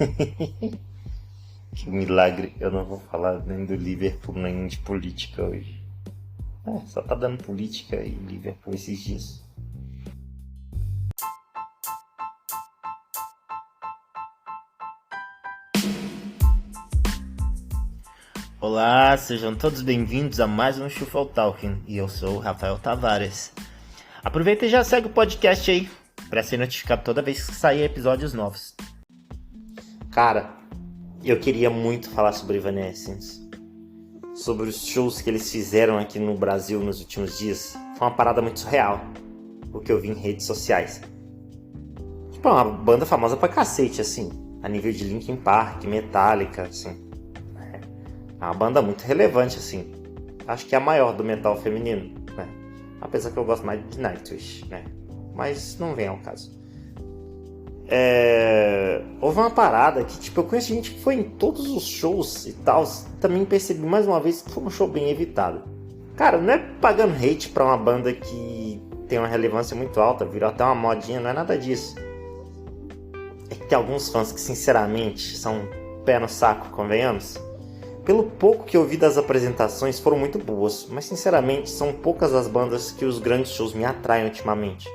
Que milagre, eu não vou falar nem do Liverpool nem de política hoje. Só tá dando política e Liverpool esses dias. Olá, sejam todos bem-vindos a mais um Shuffle Talking, e eu sou o Rafael Tavares. Aproveita e já segue o podcast aí, para ser notificado toda vez que sair episódios novos. Cara, eu queria muito falar sobre Evanescence, sobre os shows que eles fizeram aqui no Brasil nos últimos dias. Foi uma parada muito surreal, o que eu vi em redes sociais. Tipo, é uma banda famosa pra cacete, assim, a nível de Linkin Park, Metallica, assim. É uma banda muito relevante, assim. Acho que é a maior do metal feminino, né? Apesar que eu gosto mais de Nightwish, né? Mas não vem ao caso. Houve uma parada que, tipo, eu conheço gente que foi em todos os shows e tal. Também percebi mais uma vez que foi um show bem evitado. Cara, não é pagando hate pra uma banda que tem uma relevância muito alta, virou até uma modinha, não é nada disso. É que tem alguns fãs que, sinceramente, são pé no saco, convenhamos. Pelo pouco que eu vi das apresentações, foram muito boas, mas sinceramente são poucas as bandas que os grandes shows me atraem ultimamente.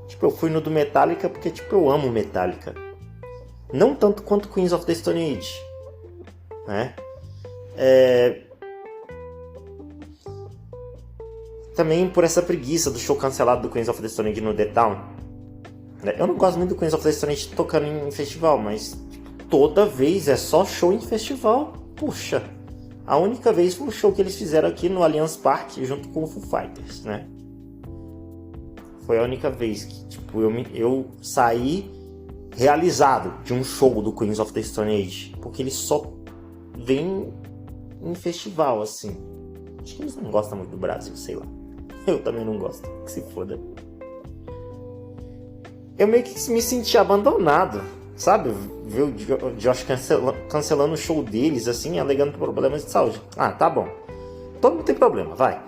Tipo, eu fui no do Metallica porque, tipo, eu amo Metallica. Não tanto quanto Queens of the Stone Age, né? Também por essa preguiça do show cancelado do Queens of the Stone Age no The Town. Eu não gosto muito do Queens of the Stone Age tocando em festival, mas tipo, toda vez é só show em festival. Puxa, a única vez foi o show que eles fizeram aqui no Allianz Parque junto com o Foo Fighters, né? Foi a única vez que tipo, eu saí realizado de um show do Queens of the Stone Age, porque eles só vêm em festival, assim. Acho que eles não gostam muito do Brasil, sei lá. Eu também não gosto, que se foda. Eu meio que me senti abandonado, sabe? Ver o Josh cancelando o show deles, assim, alegando problemas de saúde. Ah, tá bom. Todo mundo tem problema, vai.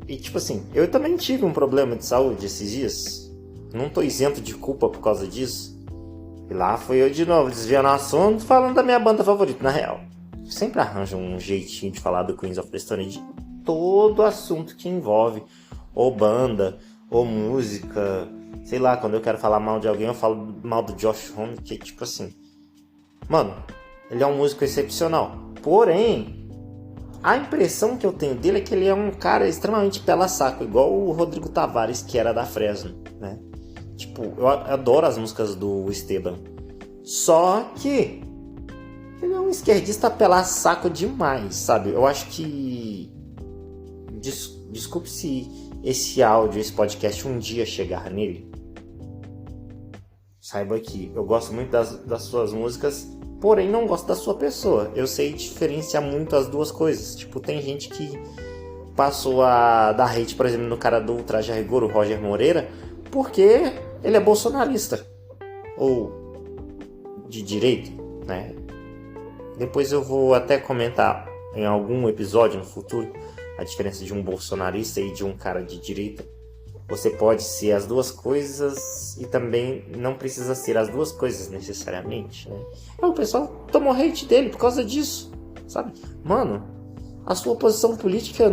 E tipo assim, eu também tive um problema de saúde esses dias. Não tô isento de culpa por causa disso. E lá fui eu de novo, desviando o assunto, falando da minha banda favorita, na real. Sempre arranjo um jeitinho de falar do Queens of the Stone Age. Todo assunto que envolve ou banda, ou música. Sei lá, quando eu quero falar mal de alguém, eu falo mal do Josh Homme, que é tipo assim... Mano, ele é um músico excepcional. Porém, a impressão que eu tenho dele é que ele é um cara extremamente pela-saco, igual o Rodrigo Tavares, que era da Fresno, né? Tipo, eu adoro as músicas do Esteban. Só que ele é um esquerdista pela-saco demais, sabe? Eu acho que... Desculpe se esse áudio, esse podcast um dia chegar nele. Saiba que eu gosto muito das suas músicas, porém não gosto da sua pessoa. Eu sei diferenciar muito as duas coisas. Tipo, tem gente que passou a dar hate, por exemplo, no cara do Ultraje a Rigor, o Roger Moreira, porque ele é bolsonarista. Ou de direita, né? Depois eu vou até comentar em algum episódio no futuro a diferença de um bolsonarista e de um cara de direita. Você pode ser as duas coisas e também não precisa ser as duas coisas necessariamente, né? O pessoal tomou hate dele por causa disso, sabe? Mano, a sua posição política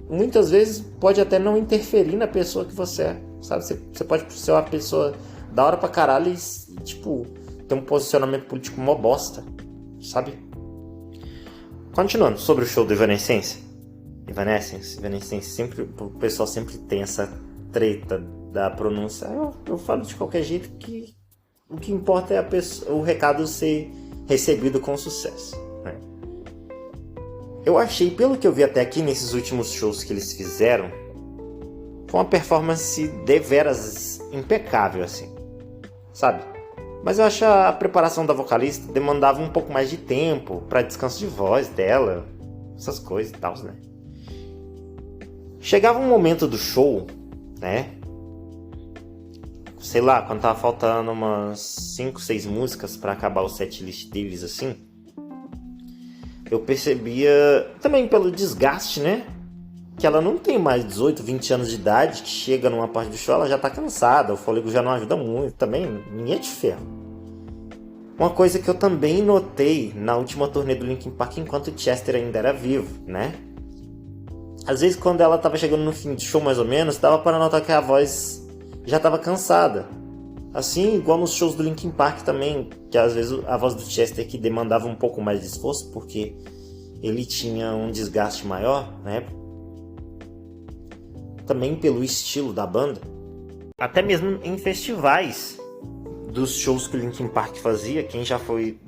muitas vezes pode até não interferir na pessoa que você é, sabe? Você pode ser uma pessoa da hora pra caralho e tipo, ter um posicionamento político mó bosta, sabe? Continuando sobre o show do Evanescence, sempre, o pessoal sempre tem essa treta da pronúncia. Eu falo de qualquer jeito que o que importa é o recado ser recebido com sucesso, né? Eu achei, pelo que eu vi até aqui nesses últimos shows que eles fizeram, foi uma performance deveras impecável, assim, sabe? Mas eu acho a preparação da vocalista demandava um pouco mais de tempo para descanso de voz dela, essas coisas e tal, né? Chegava um momento do show, né? Sei lá, quando tava faltando umas 5, 6 músicas para acabar o setlist deles, assim, eu percebia, também pelo desgaste, né? que ela não tem mais 18, 20 anos de idade, que chega numa parte do show, ela já tá cansada, o fôlego já não ajuda muito, também ninguém é de ferro. Uma coisa que eu também notei na última turnê do Linkin Park, enquanto o Chester ainda era vivo, né? Às vezes quando ela tava chegando no fim do show mais ou menos, dava para notar que a voz já tava cansada. Assim, igual nos shows do Linkin Park também, que às vezes a voz do Chester que demandava um pouco mais de esforço, porque ele tinha um desgaste maior, né? Também pelo estilo da banda. Até mesmo em festivais dos shows que o Linkin Park fazia, quem já foi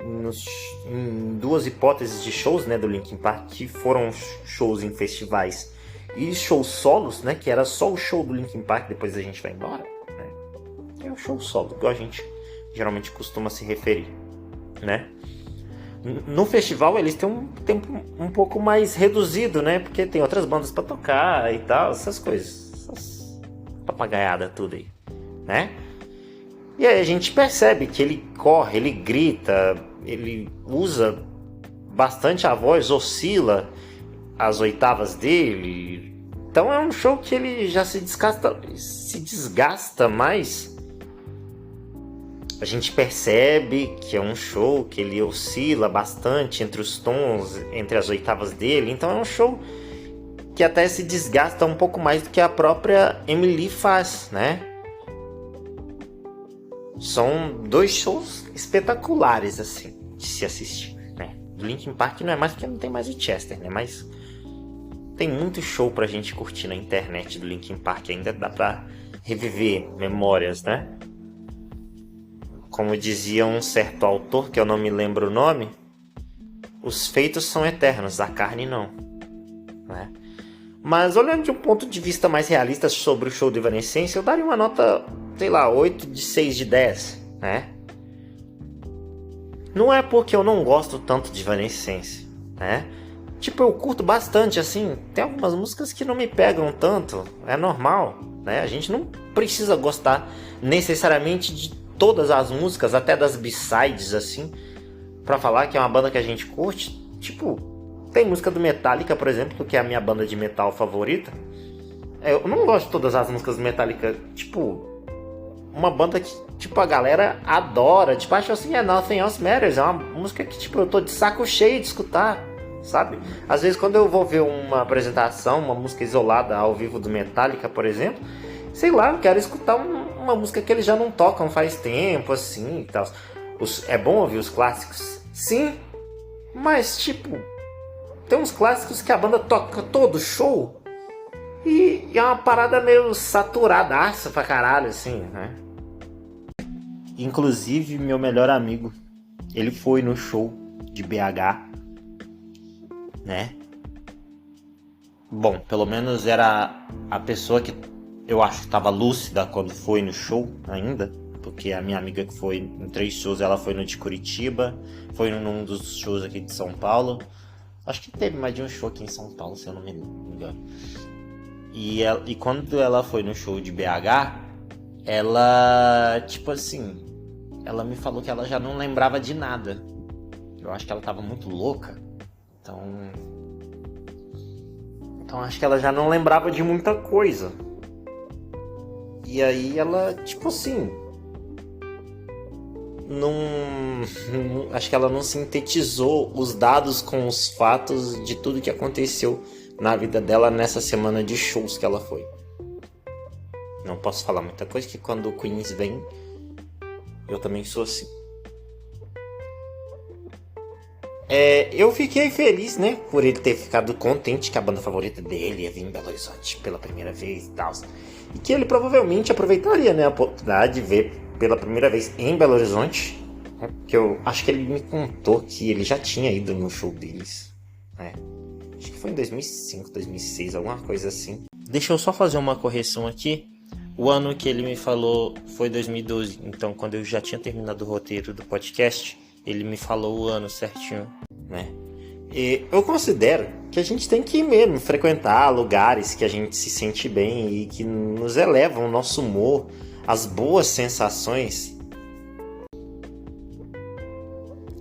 em duas hipóteses de shows, né, do Linkin Park, que foram shows em festivais e shows solos, né, que era só o show do Linkin Park, depois a gente vai embora, né? É o show solo, igual a gente geralmente costuma se referir, né? No festival eles têm um tempo um pouco mais reduzido, né? Porque tem outras bandas pra tocar e tal, essas coisas. Essas papagaiada tudo aí, né? E aí a gente percebe que ele corre, ele grita, ele usa bastante a voz, oscila as oitavas dele. Então é um show que ele já se desgasta mais. A gente percebe que é um show que ele oscila bastante entre os tons, entre as oitavas dele. Então é um show que até se desgasta um pouco mais do que a própria Emily faz, né? São dois shows espetaculares, assim, de se assistir, né? Do Linkin Park não é mais porque não tem mais o Chester, né? Mas tem muito show pra gente curtir na internet do Linkin Park. Ainda dá pra reviver memórias, né? Como dizia um certo autor, que eu não me lembro o nome, os feitos são eternos, a carne não, né? Mas olhando de um ponto de vista mais realista sobre o show do Evanescence, eu daria uma nota, sei lá, 8 de 6 de 10, né? Não é porque eu não gosto tanto de Evanescence, né? Tipo, eu curto bastante, assim, tem algumas músicas que não me pegam tanto, é normal, né? A gente não precisa gostar necessariamente de todas as músicas, até das B-sides, assim, pra falar que é uma banda que a gente curte. Tipo, tem música do Metallica, por exemplo, que é a minha banda de metal favorita. Eu não gosto de todas as músicas do Metallica. Tipo, uma banda que, tipo, a galera adora. Tipo, acho assim, Nothing Else Matters. É uma música que, tipo, eu tô de saco cheio de escutar, sabe? Às vezes quando eu vou ver uma apresentação, uma música isolada ao vivo do Metallica, por exemplo, sei lá, eu quero escutar uma música que eles já não tocam faz tempo, assim, e tal. É bom ouvir os clássicos? Sim, mas, tipo, tem uns clássicos que a banda toca todo show e é uma parada meio saturadaça pra caralho, assim, né? Inclusive, meu melhor amigo, ele foi no show de BH, né? Bom, pelo menos era a pessoa que eu acho que estava lúcida quando foi no show ainda, porque a minha amiga que foi em 3 shows, ela foi no de Curitiba, foi num dos shows aqui de São Paulo. Acho que teve mais de um show aqui em São Paulo, se eu não me engano. E quando ela foi no show de BH, ela, tipo assim, ela me falou que ela já não lembrava de nada. Eu acho que ela tava muito louca. Então acho que ela já não lembrava de muita coisa. E aí ela, tipo assim, acho que ela não sintetizou os dados com os fatos de tudo que aconteceu na vida dela nessa semana de shows que ela foi. Não posso falar muita coisa, que quando o Queens vem, eu também sou assim. Eu fiquei feliz, né, por ele ter ficado contente que a banda favorita dele ia vir em Belo Horizonte pela primeira vez e tal. E que ele provavelmente aproveitaria, né, a oportunidade de ver pela primeira vez em Belo Horizonte. Né, porque eu acho que ele me contou que ele já tinha ido no show deles, né? Acho que foi em 2005, 2006, alguma coisa assim. Deixa eu só fazer uma correção aqui. O ano que ele me falou foi 2012. Então, quando eu já tinha terminado o roteiro do podcast, ele me falou o ano certinho, né? E eu considero que a gente tem que ir mesmo frequentar lugares que a gente se sente bem e que nos elevam o nosso humor, as boas sensações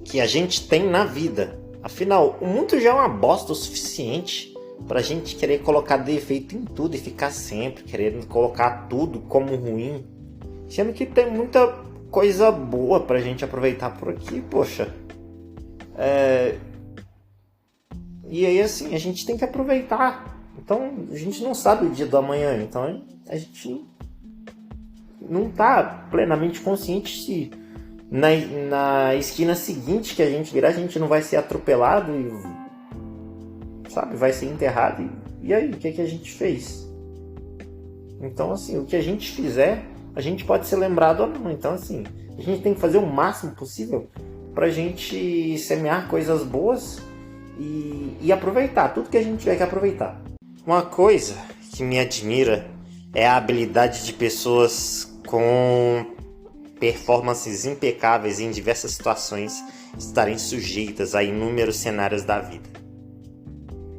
que a gente tem na vida. Afinal, o mundo já é uma bosta o suficiente Pra gente querer colocar defeito em tudo e ficar sempre querendo colocar tudo como ruim, sendo que tem muita coisa boa pra gente aproveitar por aqui, poxa. E aí assim, a gente tem que aproveitar. Então a gente não sabe o dia do amanhã, então a gente não tá plenamente consciente se na esquina seguinte que a gente virar, a gente não vai ser atropelado e, sabe, vai ser enterrado. E aí, o que a gente fez? Então, assim, o que a gente fizer, a gente pode ser lembrado ou não. Então, assim, a gente tem que fazer o máximo possível pra gente semear coisas boas e aproveitar tudo que a gente tiver que aproveitar. Uma coisa que me admira é a habilidade de pessoas com performances impecáveis em diversas situações estarem sujeitas a inúmeros cenários da vida.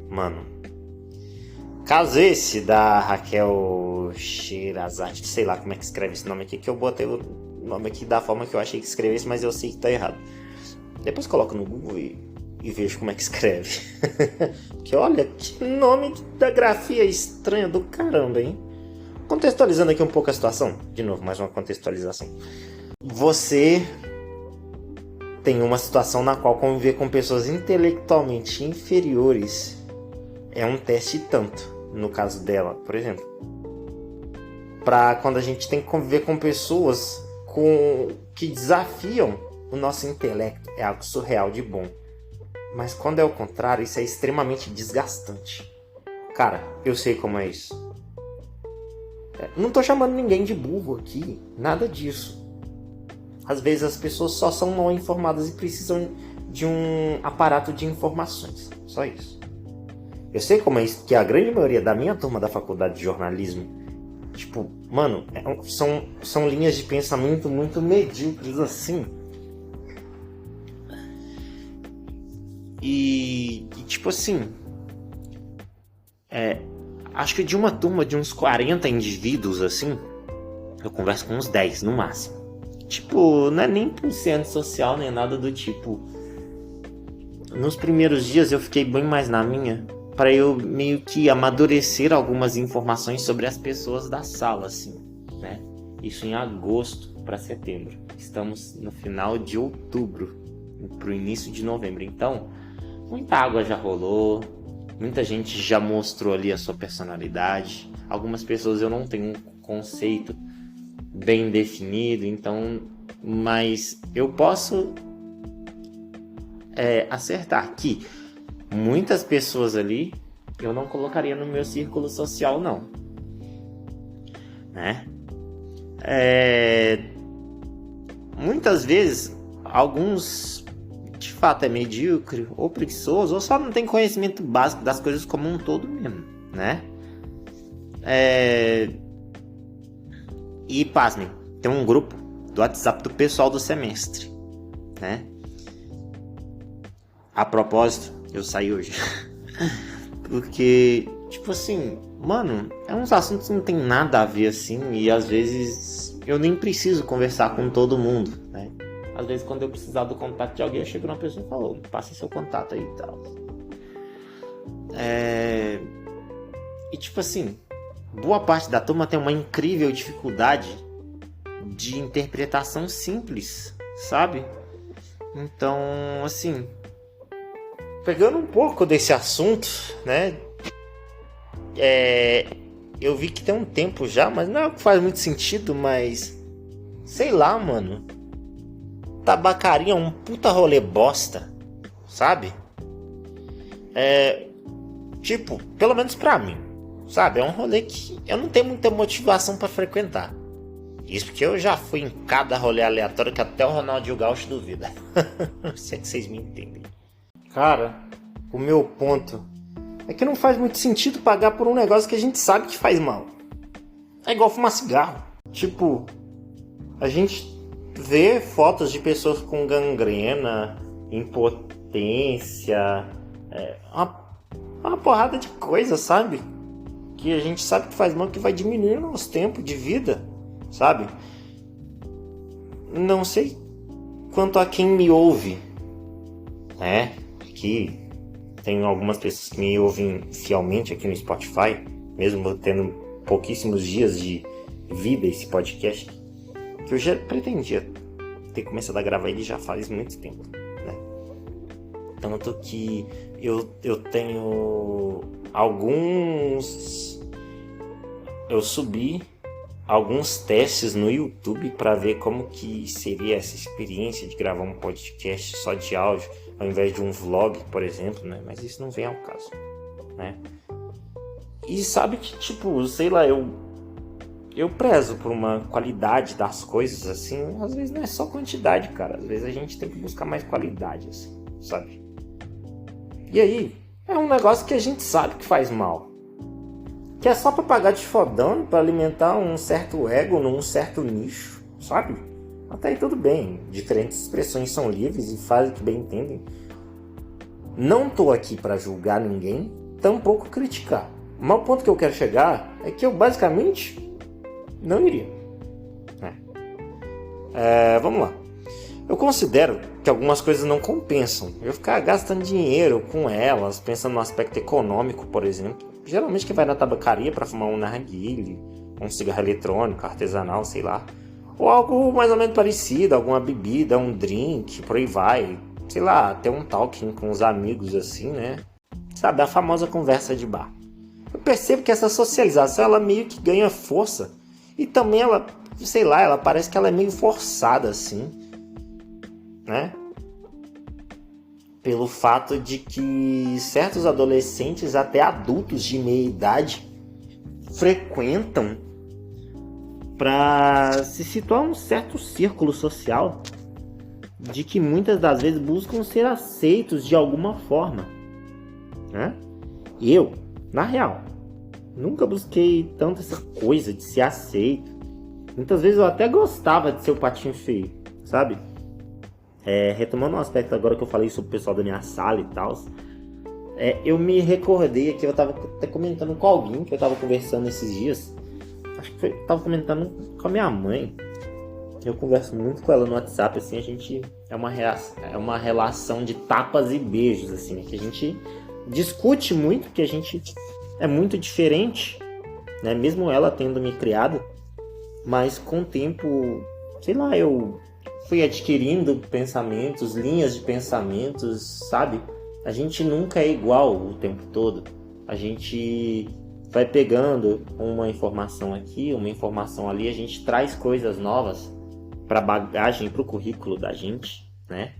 Mano, caso esse da Raquel Sherazade, sei lá como é que escreve esse nome aqui, que eu botei o nome aqui da forma que eu achei que escrevesse, mas eu sei que tá errado. Depois coloco no Google e vejo como é que escreve. Que olha, que nome da grafia estranha do caramba, hein? Contextualizando aqui um pouco a situação, de novo, mais uma contextualização. Você tem uma situação na qual conviver com pessoas intelectualmente inferiores é um teste tanto, no caso dela, por exemplo. Para quando a gente tem que conviver com pessoas que desafiam o nosso intelecto, é algo surreal de bom. Mas quando é o contrário, isso é extremamente desgastante. Cara, eu sei como é isso. Não tô chamando ninguém de burro aqui, nada disso. Às vezes as pessoas só são mal informadas e precisam de um aparato de informações, só isso. Eu sei como é isso, que a grande maioria da minha turma da faculdade de jornalismo, tipo, mano, são linhas de pensamento muito medíocres assim. E tipo assim, acho que de uma turma de uns 40 indivíduos assim, eu converso com uns 10 no máximo. Tipo, não é nem por ser antissocial nem nada do tipo. Nos primeiros dias eu fiquei bem mais na minha, para eu meio que amadurecer algumas informações sobre as pessoas da sala, assim, né? Isso em agosto para setembro. Estamos no final de outubro, pro início de novembro. Então, muita água já rolou, muita gente já mostrou ali a sua personalidade. Algumas pessoas eu não tenho um conceito bem definido, então, mas eu posso acertar que muitas pessoas ali eu não colocaria no meu círculo social, não, né? Muitas vezes alguns de fato é medíocre ou preguiçoso ou só não tem conhecimento básico das coisas como um todo mesmo, né? E pasmem, tem um grupo do WhatsApp do pessoal do semestre, né? A propósito, eu saí hoje. Porque, tipo assim, mano, é uns assuntos que não tem nada a ver assim. E às vezes eu nem preciso conversar com todo mundo, né? Às vezes quando eu precisar do contato de alguém, eu chego numa pessoa e falo, passa seu contato aí e tal. E tipo assim, boa parte da turma tem uma incrível dificuldade de interpretação simples, sabe? Então, assim, pegando um pouco desse assunto, né? Eu vi que tem um tempo já, mas não é o que faz muito sentido, mas sei lá, mano. Tabacaria é um puta rolê bosta, sabe? Tipo, pelo menos pra mim, sabe? É um rolê que eu não tenho muita motivação pra frequentar. Isso porque eu já fui em cada rolê aleatório que até o Ronaldinho Gaúcho duvida. Se é que vocês me entendem. Cara, o meu ponto é que não faz muito sentido pagar por um negócio que a gente sabe que faz mal. É igual fumar cigarro. Tipo, a gente vê fotos de pessoas com gangrena, impotência, uma porrada de coisa, sabe? Que a gente sabe que faz mal, que vai diminuir o nosso tempo de vida, sabe? Não sei quanto a quem me ouve, né? Que Tenho algumas pessoas que me ouvem fielmente aqui no Spotify, mesmo tendo pouquíssimos dias de vida esse podcast, que eu já pretendia ter começado a gravar ele já faz muito tempo, né? Tanto que eu tenho eu subi alguns testes no YouTube para ver como que seria essa experiência de gravar um podcast só de áudio ao invés de um vlog, por exemplo, né? Mas isso não vem ao caso, né? E sabe que, tipo, sei lá, eu prezo por uma qualidade das coisas, assim. Às vezes não é só quantidade, cara. Às vezes a gente tem que buscar mais qualidade, assim, sabe? E aí, é um negócio que a gente sabe que faz mal. Que é só pra pagar de fodão, pra alimentar um certo ego num certo nicho, sabe? Até aí tudo bem. Diferentes expressões são livres e fazem o que bem entendem. Não tô aqui pra julgar ninguém, tampouco criticar. Mas o ponto que eu quero chegar é que eu basicamente não iria. Vamos lá. Eu considero que algumas coisas não compensam. Eu ficar gastando dinheiro com elas, pensando no aspecto econômico, por exemplo. Geralmente quem vai na tabacaria para fumar um narguilé, um cigarro eletrônico, artesanal, sei lá. Ou algo mais ou menos parecido, alguma bebida, um drink, por aí vai. Sei lá, ter um talking com os amigos assim, né? Sabe, a famosa conversa de bar. Eu percebo que essa socialização, ela meio que ganha força. E também ela, sei lá, ela parece que ela é meio forçada assim, né? Pelo fato de que certos adolescentes, até adultos de meia idade, frequentam para se situar um certo círculo social, de que muitas das vezes buscam ser aceitos de alguma forma, né? Eu, na real, nunca busquei tanto essa coisa de ser aceito. Muitas vezes eu até gostava de ser o patinho feio, sabe? Retomando um aspecto agora que eu falei sobre o pessoal da minha sala e tal, eu me recordei aqui, eu tava até comentando com alguém que eu tava conversando esses dias. Acho que eu tava comentando com a minha mãe. Eu converso muito com ela no WhatsApp, assim, a gente é uma relação de tapas e beijos, assim, que a gente discute muito, que a gente é muito diferente, né? Mesmo ela tendo me criado, mas com o tempo, sei lá, eu fui adquirindo pensamentos, linhas de pensamentos, sabe? A gente nunca é igual o tempo todo. A gente vai pegando uma informação aqui, uma informação ali, a gente traz coisas novas para bagagem, para o currículo da gente, né?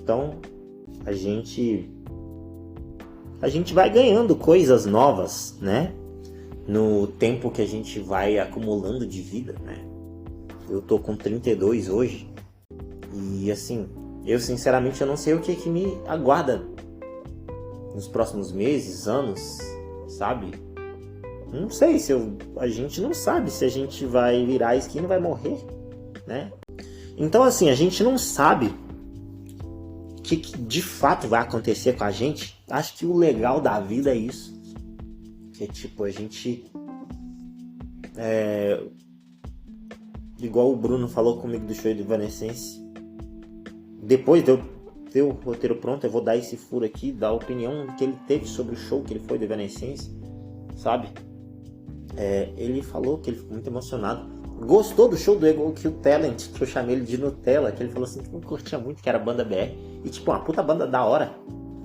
Então, a gente vai ganhando coisas novas, né? No tempo que a gente vai acumulando de vida, né? Eu tô com 32 hoje e, assim, eu sinceramente eu não sei o que me aguarda nos próximos meses, anos, sabe? Não sei a gente não sabe se a gente vai virar a esquina e vai morrer, né? Então, assim, a gente não sabe o que de fato vai acontecer com a gente. Acho que o legal da vida é isso. Que é tipo, a gente... igual o Bruno falou comigo do show do Evanescence. Depois de eu ter o roteiro pronto, eu vou dar esse furo aqui, dar a opinião que ele teve sobre o show que ele foi do Evanescence, sabe? Ele falou que ele ficou muito emocionado. Gostou do show do Ego Kill Talent, que eu chamei ele de Nutella, que ele falou assim que não curtia muito, que era a banda BR. E tipo, uma puta banda da hora,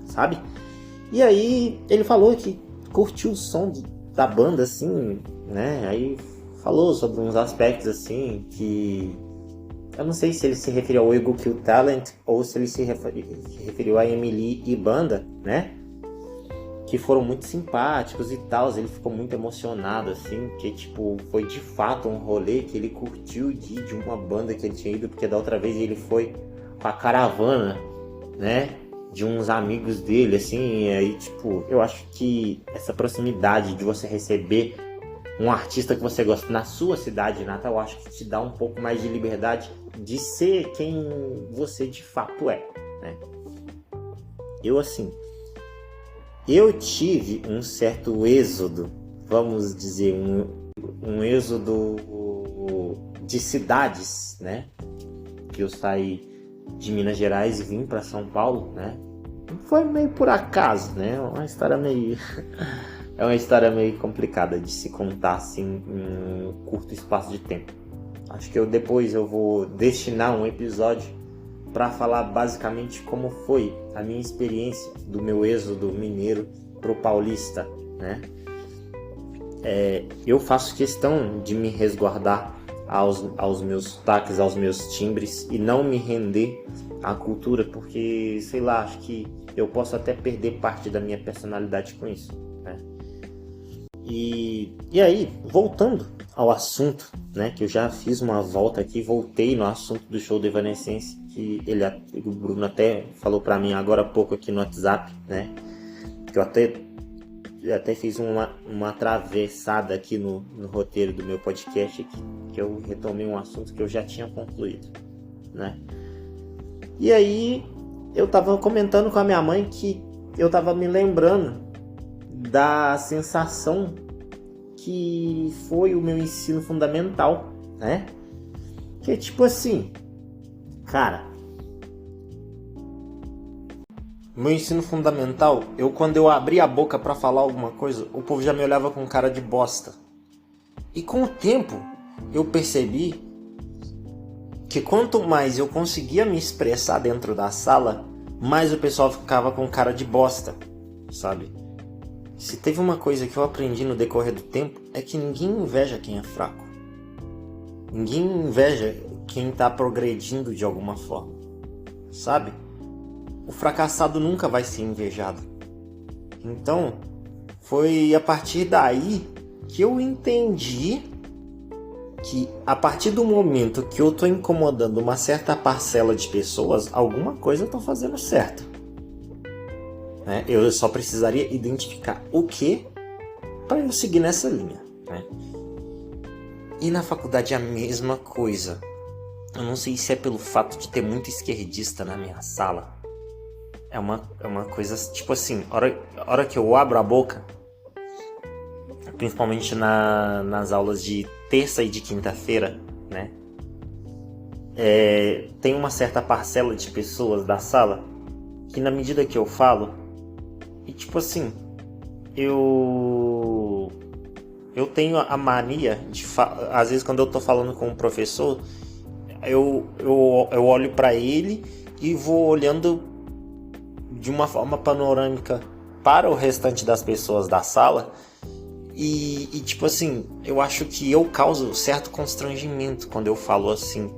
sabe? E aí ele falou que curtiu o som da banda, assim, né? Aí falou sobre uns aspectos, assim, que... Eu não sei se ele se referiu ao Ego Kill Talent ou se ele se referiu a Emily e banda, né? Que foram muito simpáticos e tal, ele ficou muito emocionado, assim, que, tipo, foi de fato um rolê que ele curtiu de uma banda que ele tinha ido, porque da outra vez ele foi com a caravana, né, de uns amigos dele, assim, e aí, tipo, eu acho que essa proximidade de você receber um artista que você gosta na sua cidade natal, eu acho que te dá um pouco mais de liberdade de ser quem você de fato é, né? Eu tive um certo êxodo, vamos dizer, um êxodo de cidades, né? Que eu saí de Minas Gerais e vim para São Paulo, né? foi meio por acaso, né? É uma história meio complicada de se contar assim em um curto espaço de tempo. Acho que depois eu vou destinar um episódio para falar basicamente como foi a minha experiência do meu êxodo mineiro pro paulista, né? Eu faço questão de me resguardar aos meus sotaques, aos meus timbres e não me render à cultura, porque, sei lá, acho que eu posso até perder parte da minha personalidade com isso, né? E aí, voltando ao assunto, né, que eu já fiz uma volta aqui, voltei no assunto do show do Evanescence, que o Bruno até falou pra mim agora há pouco aqui no WhatsApp, né, que eu até fiz uma atravessada aqui no roteiro do meu podcast aqui, que eu retomei um assunto que eu já tinha concluído, né. E aí eu tava comentando com a minha mãe que eu tava me lembrando da sensação que foi o meu ensino fundamental, né? Que é tipo assim, cara, meu ensino fundamental, quando eu abri a boca pra falar alguma coisa, o povo já me olhava com cara de bosta. E com o tempo, eu percebi que quanto mais eu conseguia me expressar dentro da sala, mais o pessoal ficava com cara de bosta, sabe? Se teve uma coisa que eu aprendi no decorrer do tempo, é que ninguém inveja quem é fraco. Ninguém inveja quem tá progredindo de alguma forma, sabe? O fracassado nunca vai ser invejado. Então, foi a partir daí que eu entendi que a partir do momento que eu tô incomodando uma certa parcela de pessoas, alguma coisa eu tô fazendo certo. Né? Eu só precisaria identificar o que para eu seguir nessa linha. Né? E na faculdade é a mesma coisa. Eu não sei se é pelo fato de ter muito esquerdista na minha sala. É uma coisa tipo assim, a hora que eu abro a boca, principalmente nas aulas de terça e de quinta-feira, né? Tem uma certa parcela de pessoas da sala que na medida que eu falo, e tipo assim, eu tenho a mania de às vezes quando eu tô falando com um professor, eu olho para ele e vou olhando de uma forma panorâmica para o restante das pessoas da sala e tipo assim, eu acho que eu causo certo constrangimento quando eu falo assim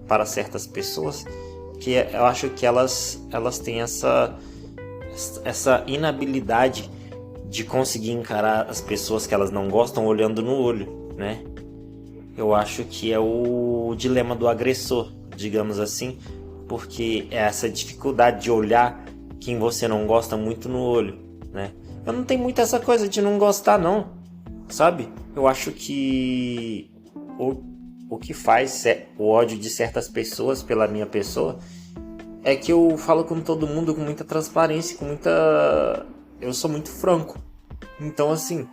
para certas pessoas, que eu acho que elas têm essa inabilidade de conseguir encarar as pessoas que elas não gostam olhando no olho, né? Eu acho que é o dilema do agressor, digamos assim, porque é essa dificuldade de olhar quem você não gosta muito no olho, né? Eu não tenho muito essa coisa de não gostar, não, sabe? Eu acho que o que faz o ódio de certas pessoas pela minha pessoa é que eu falo com todo mundo com muita transparência, eu sou muito franco. Então, assim,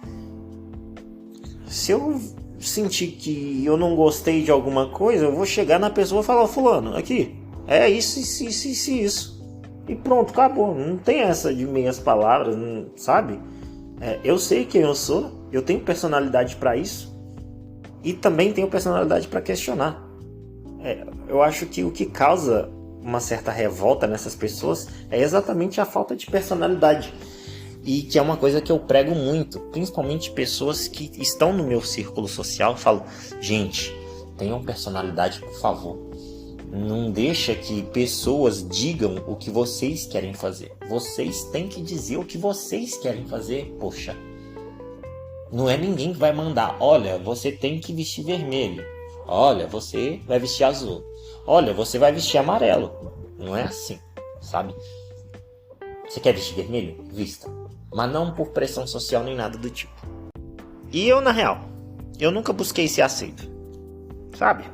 se eu sentir que eu não gostei de alguma coisa, eu vou chegar na pessoa e falar, fulano, aqui, é isso, isso. E pronto, acabou. Não tem essa de meias palavras, sabe? Eu sei quem eu sou, eu tenho personalidade para isso e também tenho personalidade para questionar. Eu acho que o que causa uma certa revolta nessas pessoas é exatamente a falta de personalidade. E que é uma coisa que eu prego muito, principalmente pessoas que estão no meu círculo social. Eu falo, gente, tenham personalidade, por favor. Não deixa que pessoas digam o que vocês querem fazer. Vocês têm que dizer o que vocês querem fazer, poxa. Não é ninguém que vai mandar, olha, você tem que vestir vermelho. Olha, você vai vestir azul. Olha, você vai vestir amarelo. Não é assim, sabe? Você quer vestir vermelho? Vista. Mas não por pressão social nem nada do tipo. E eu, na real, eu nunca busquei ser aceito, sabe?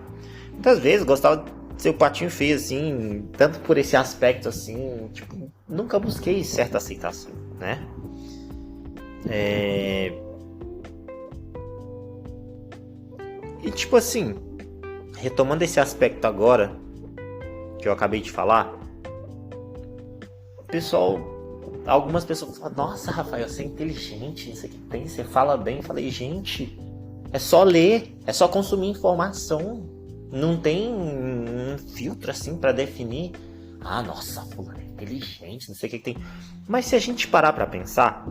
Muitas vezes gostava de ser o patinho feio, assim, tanto por esse aspecto, assim, tipo, nunca busquei certa aceitação, né? E tipo assim, retomando esse aspecto agora, que eu acabei de falar, pessoal, algumas pessoas falam, nossa, Rafael, você é inteligente, isso aqui tem, você fala bem. Eu falei, gente, é só ler, é só consumir informação. Não tem um filtro assim pra definir. Ah, nossa, fulano é inteligente, não sei o que tem. Mas se a gente parar pra pensar,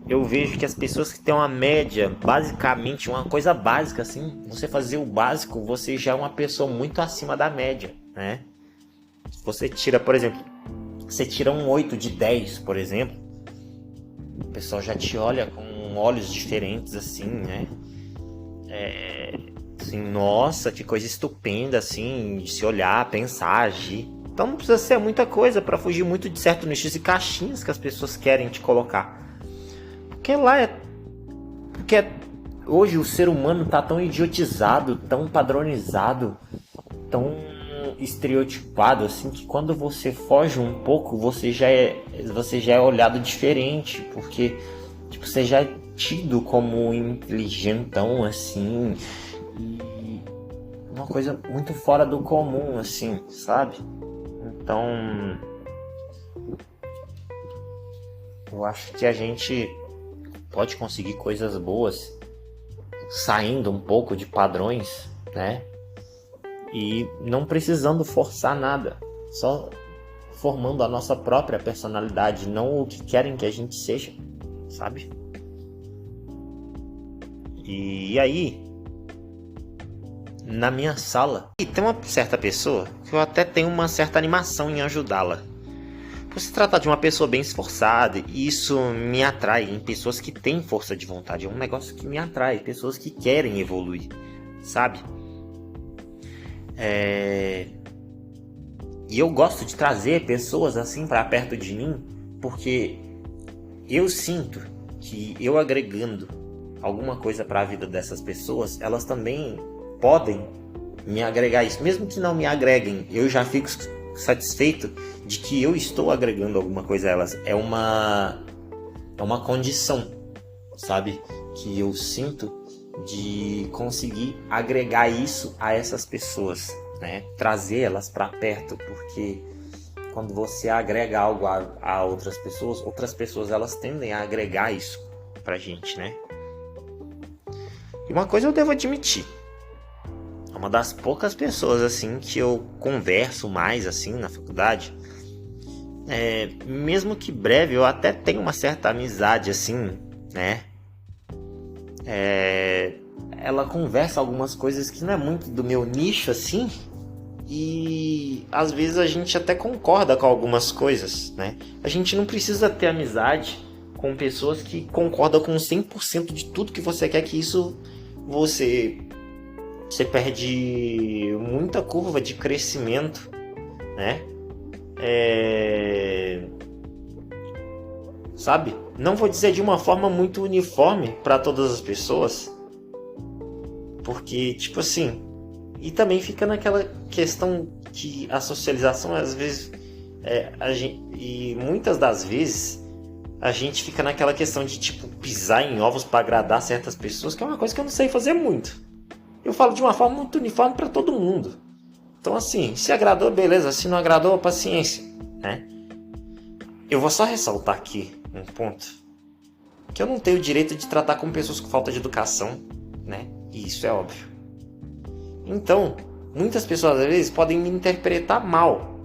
eu vejo que as pessoas que têm uma média, basicamente, uma coisa básica assim, você fazer o básico, você já é uma pessoa muito acima da média, né? Se você tira, por exemplo, você tira um 8 de 10, por exemplo, o pessoal já te olha com olhos diferentes assim, né? Assim, nossa, que coisa estupenda, assim, de se olhar, pensar, agir. Então não precisa ser muita coisa para fugir muito de certos nichos e caixinhas que as pessoas querem te colocar. Porque hoje o ser humano tá tão idiotizado, tão padronizado, tão estereotipado, assim, que quando você foge um pouco, você já é olhado diferente, porque tipo, você já é tido como inteligentão, assim, e uma coisa muito fora do comum, assim, sabe? Então, eu acho que a gente pode conseguir coisas boas saindo um pouco de padrões, né? E não precisando forçar nada, só formando a nossa própria personalidade, não o que querem que a gente seja, sabe? E aí, na minha sala, tem uma certa pessoa que eu até tenho uma certa animação em ajudá-la. Por se tratar de uma pessoa bem esforçada, e isso me atrai em pessoas que têm força de vontade. É um negócio que me atrai, pessoas que querem evoluir, sabe? E eu gosto de trazer pessoas assim para perto de mim, porque eu sinto que eu agregando alguma coisa para a vida dessas pessoas, elas também podem me agregar isso. Mesmo que não me agreguem, eu já fico satisfeito de que eu estou agregando alguma coisa a elas. É uma condição, sabe? Que eu sinto de conseguir agregar isso a essas pessoas, né? Trazer elas para perto, porque quando você agrega algo a outras pessoas elas tendem a agregar isso pra gente, né? E uma coisa eu devo admitir, é uma das poucas pessoas assim que eu converso mais assim na faculdade, mesmo que breve, eu até tenho uma certa amizade assim, né? Ela conversa algumas coisas que não é muito do meu nicho assim, e às vezes a gente até concorda com algumas coisas, né? A gente não precisa ter amizade com pessoas que concordam com 100% de tudo que você quer, que isso você perde muita curva de crescimento, né? Sabe? Não vou dizer de uma forma muito uniforme para todas as pessoas, porque, tipo assim, e também fica naquela questão que a socialização, às vezes, e muitas das vezes, a gente fica naquela questão de, tipo, pisar em ovos para agradar certas pessoas, que é uma coisa que eu não sei fazer muito. Eu falo de uma forma muito uniforme para todo mundo. Então, assim, se agradou, beleza. Se não agradou, paciência, né? Eu vou só ressaltar aqui um ponto, que eu não tenho o direito de tratar com pessoas com falta de educação, né? E isso é óbvio. Então, muitas pessoas às vezes podem me interpretar mal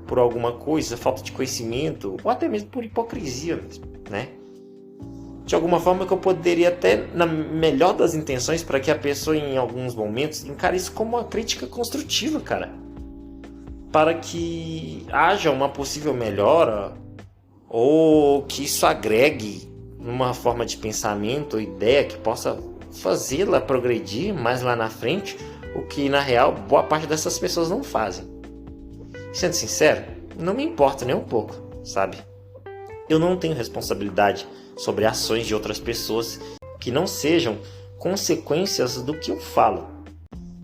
por alguma coisa, falta de conhecimento, ou até mesmo por hipocrisia mesmo, né? De alguma forma que eu poderia até, na melhor das intenções, para que a pessoa em alguns momentos encare isso como uma crítica construtiva, cara. Para que haja uma possível melhora, ou que isso agregue numa forma de pensamento ou ideia que possa fazê-la progredir mais lá na frente, o que na real boa parte dessas pessoas não fazem. Sendo sincero, não me importa nem um pouco, sabe? Eu não tenho responsabilidade sobre ações de outras pessoas que não sejam consequências do que eu falo.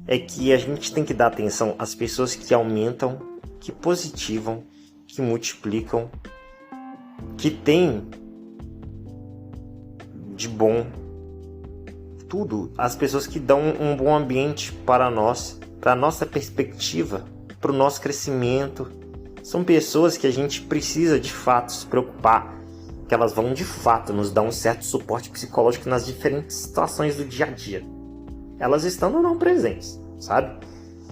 É que a gente tem que dar atenção às pessoas que aumentam, que positivam, que multiplicam, que têm de bom tudo, as pessoas que dão um bom ambiente para nós, para a nossa perspectiva, para o nosso crescimento, São pessoas que a gente precisa de fato se preocupar, que elas vão de fato nos dar um certo suporte psicológico nas diferentes situações do dia a dia. Elas estando ou não presentes, sabe?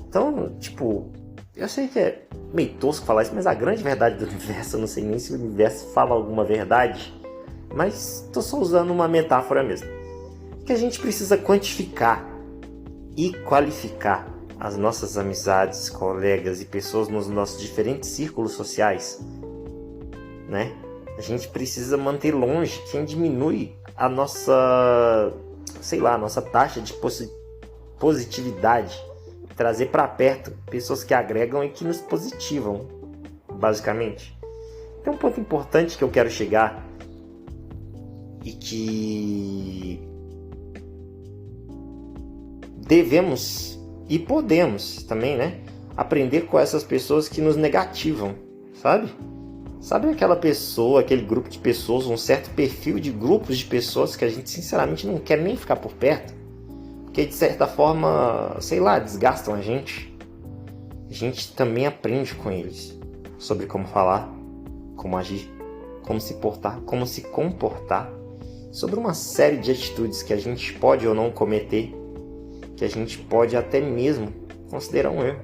Então, tipo, eu sei que é meio tosco falar isso, mas a grande verdade do universo, eu não sei nem se o universo fala alguma verdade, mas tô só usando uma metáfora mesmo. Que a gente precisa quantificar e qualificar as nossas amizades, colegas e pessoas nos nossos diferentes círculos sociais, né? A gente precisa manter longe quem diminui a nossa, a nossa taxa de positividade, trazer para perto pessoas que agregam e que nos positivam, basicamente. Tem um ponto importante que eu quero chegar e que devemos e podemos também, né, aprender com essas pessoas que nos negativam, sabe? Sabe aquela pessoa, aquele grupo de pessoas, um certo perfil de grupos de pessoas que a gente sinceramente não quer nem ficar por perto, porque de certa forma, desgastam a gente. A gente também aprende com eles sobre como falar, como agir, como se portar, como se comportar, sobre uma série de atitudes que a gente pode ou não cometer, que a gente pode até mesmo considerar um erro.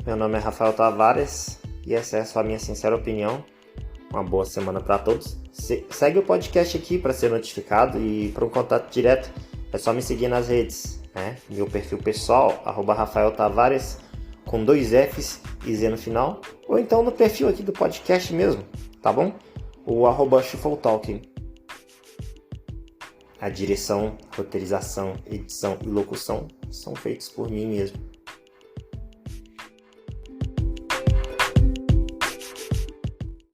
Meu nome é Rafael Tavares e essa é só a minha sincera opinião. Uma boa semana para todos. Segue o podcast aqui para ser notificado e para um contato direto é só me seguir nas redes, né? Meu perfil pessoal, @Rafael Tavares, com 2 Fs e Z no final, ou então no perfil aqui do podcast mesmo, tá bom? O @ShuffleTalking. A direção, roteirização, edição e locução são feitos por mim mesmo.